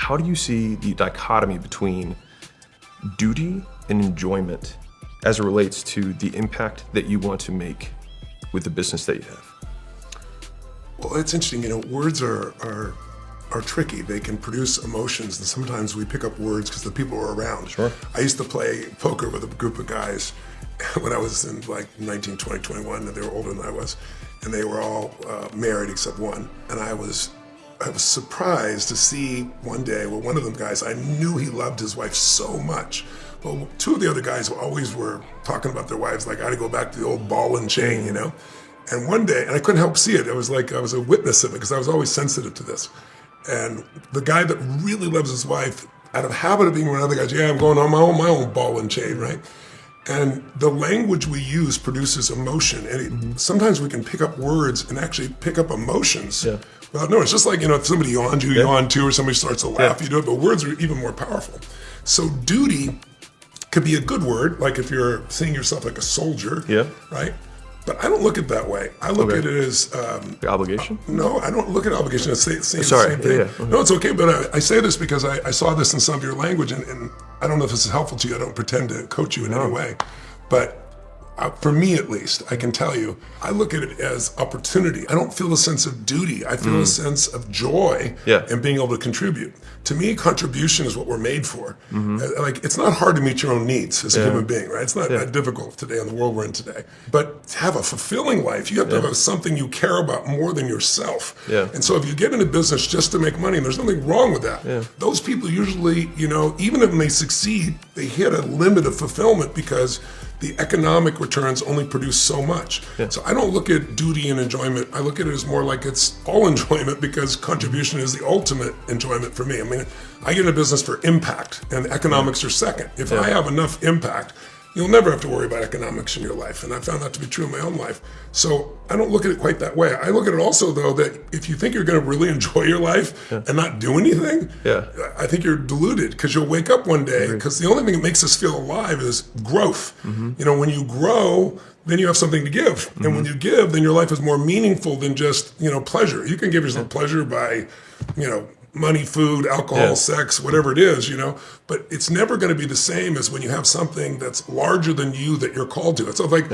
how do you see the dichotomy between duty and enjoyment as it relates to the impact that you want to make with the business that you have? Well, it's interesting. Words are tricky. They can produce emotions, and sometimes we pick up words because the people are around. Sure. I used to play poker with a group of guys when I was in like 19, 20, 21, and they were older than I was, and they were all married except one. And I was surprised to see one day, well, one of them guys, I knew he loved his wife so much. Well, two of the other guys always were talking about their wives, like I had to go back to the old ball and chain, And one day, and I couldn't help see it. It was like I was a witness of it because I was always sensitive to this. And the guy that really loves his wife, out of habit of being around other guys, I'm going on my own ball and chain, right? And the language we use produces emotion. And sometimes we can pick up words and actually pick up emotions. Yeah. Well, no, it's just like, if somebody yawns, you yawn too, or somebody starts to laugh, you do it. But words are even more powerful. So duty could be a good word, like if you're seeing yourself like a soldier, right? But I don't look at it that way. I look at it as... the obligation? No, I don't look at obligation as the same Sorry. thing. Okay. No, it's okay, but I say this because I saw this in some of your language, and I don't know if this is helpful to you. I don't pretend to coach you in any way. But for me, at least, I can tell you, I look at it as opportunity. I don't feel a sense of duty. I feel a sense of joy in being able to contribute. To me, contribution is what we're made for. Like, it's not hard to meet your own needs as a human being, right? It's not that difficult today in the world we're in today. But to have a fulfilling life, you have to have something you care about more than yourself. And so if you get into business just to make money, and there's nothing wrong with that, those people usually, even if they succeed, they hit a limit of fulfillment because the economic returns only produce so much. So I don't look at duty and enjoyment. I look at it as more like it's all enjoyment because contribution is the ultimate enjoyment for me. I mean, I get into business for impact, and economics are second. If I have enough impact, you'll never have to worry about economics in your life. And I found that to be true in my own life. So I don't look at it quite that way. I look at it also, though, that if you think you're going to really enjoy your life and not do anything, I think you're deluded because you'll wake up one day because the only thing that makes us feel alive is growth. When you grow, then you have something to give. And when you give, then your life is more meaningful than just, pleasure. You can give yourself pleasure by, money, food, alcohol, sex, whatever it is, but it's never going to be the same as when you have something that's larger than you that you're called to. It's like,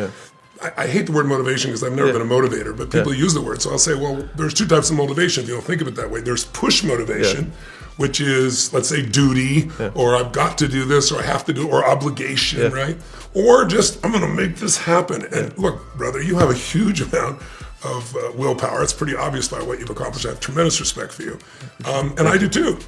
I hate the word motivation because I've never been a motivator, but people use the word. So I'll say, well, there's two types of motivation if you don't think of it that way. There's push motivation, which is, let's say, duty, or I've got to do this, or I have to do, or obligation, right? Or just, I'm going to make this happen. And look, brother, you have a huge amount of willpower. It's pretty obvious by what you've accomplished. I have tremendous respect for you. And I do too.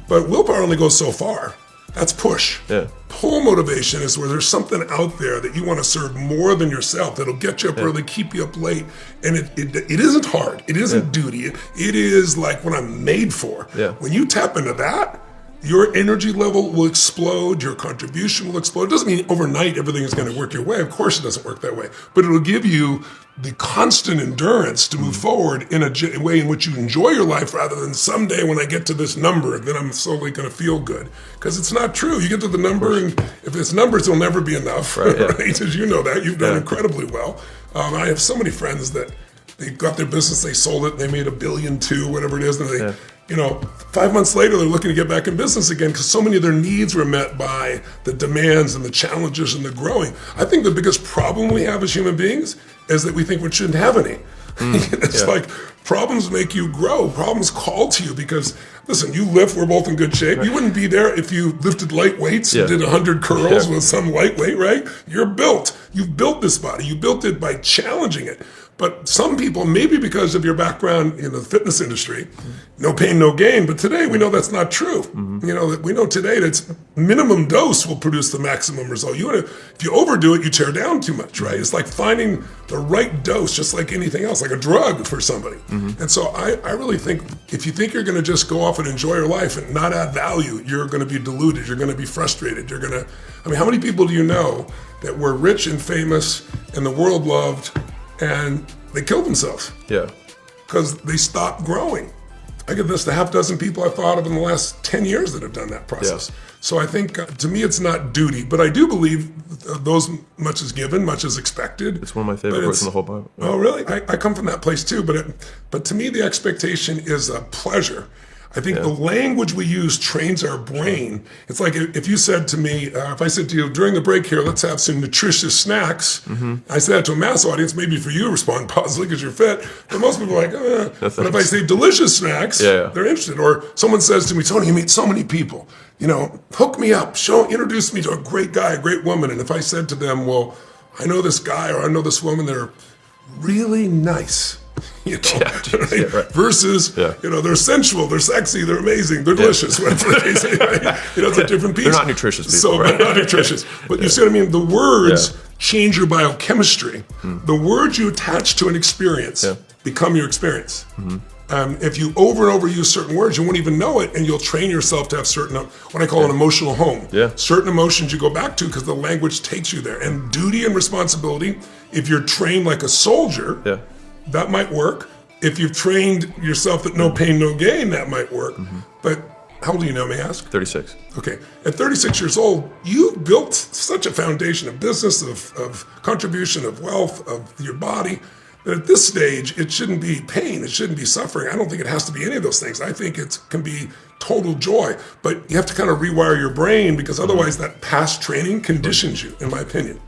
But willpower only goes so far. That's push. Pull motivation is where there's something out there that you want to serve more than yourself that'll get you up early, keep you up late. And it isn't hard. It isn't duty. It is like what I'm made for. When you tap into that, your energy level will explode, your contribution will explode. It doesn't mean overnight everything is going to work your way. Of course it doesn't work that way. But it'll give you the constant endurance to move forward in a way in which you enjoy your life rather than someday when I get to this number, then I'm slowly going to feel good. Because it's not true. You get to the number, and if it's numbers, it'll never be enough, right? As you know that. You've done incredibly well. I have so many friends that they got their business, they sold it, they made $1.2 billion, whatever it is, and they... 5 months later, they're looking to get back in business again because so many of their needs were met by the demands and the challenges and the growing. I think the biggest problem we have as human beings is that we think we shouldn't have any. It's like problems make you grow. Problems call to you because, listen, you lift, we're both in good shape. You wouldn't be there if you lifted light weights and did 100 curls with some lightweight, right? You're built. You've built this body. You built it by challenging it. But some people, maybe because of your background in the fitness industry, no pain, no gain. But today we know that's not true. We know today that minimum dose will produce the maximum result. If you overdo it, you tear down too much, right? It's like finding the right dose, just like anything else, like a drug for somebody. And so I really think if you think you're going to just go off and enjoy your life and not add value, you're going to be deluded. You're going to be frustrated. How many people do you know that were rich and famous and the world loved and they killed themselves? Because they stopped growing. I get this, the half dozen people I've thought of in the last 10 years that have done that process. So I think, to me, it's not duty, but I do believe those much is given, much is expected. It's one of my favorite words in the whole Bible. Oh, really? I come from that place too, but to me, the expectation is a pleasure. I think the language we use trains our brain. It's like if you said to me, if I said to you, during the break here, let's have some nutritious snacks. I said that to a mass audience, maybe for you to respond positively because you're fit, but most people are like, But if I say delicious snacks, they're interested. Or someone says to me, Tony, you meet so many people, hook me up, introduce me to a great guy, a great woman. And if I said to them, well, I know this guy or I know this woman, they're really nice. Right? Versus, they're sensual, they're sexy, they're amazing, they're delicious. Whatever the case is, it's a different piece. They're not nutritious people. So, right? Not nutritious. But you see what I mean? The words change your biochemistry. The words you attach to an experience become your experience. If you over and over use certain words, you won't even know it, and you'll train yourself to have certain, what I call an emotional home. Certain emotions you go back to because the language takes you there. And duty and responsibility, if you're trained like a soldier, that might work. If you've trained yourself that no pain, no gain, that might work. But how old do you know, may I ask? 36. Okay. At 36 years old, you built such a foundation of business, of contribution, of wealth, of your body, that at this stage, it shouldn't be pain. It shouldn't be suffering. I don't think it has to be any of those things. I think it can be total joy. But you have to kind of rewire your brain because otherwise that past training conditions you, in my opinion.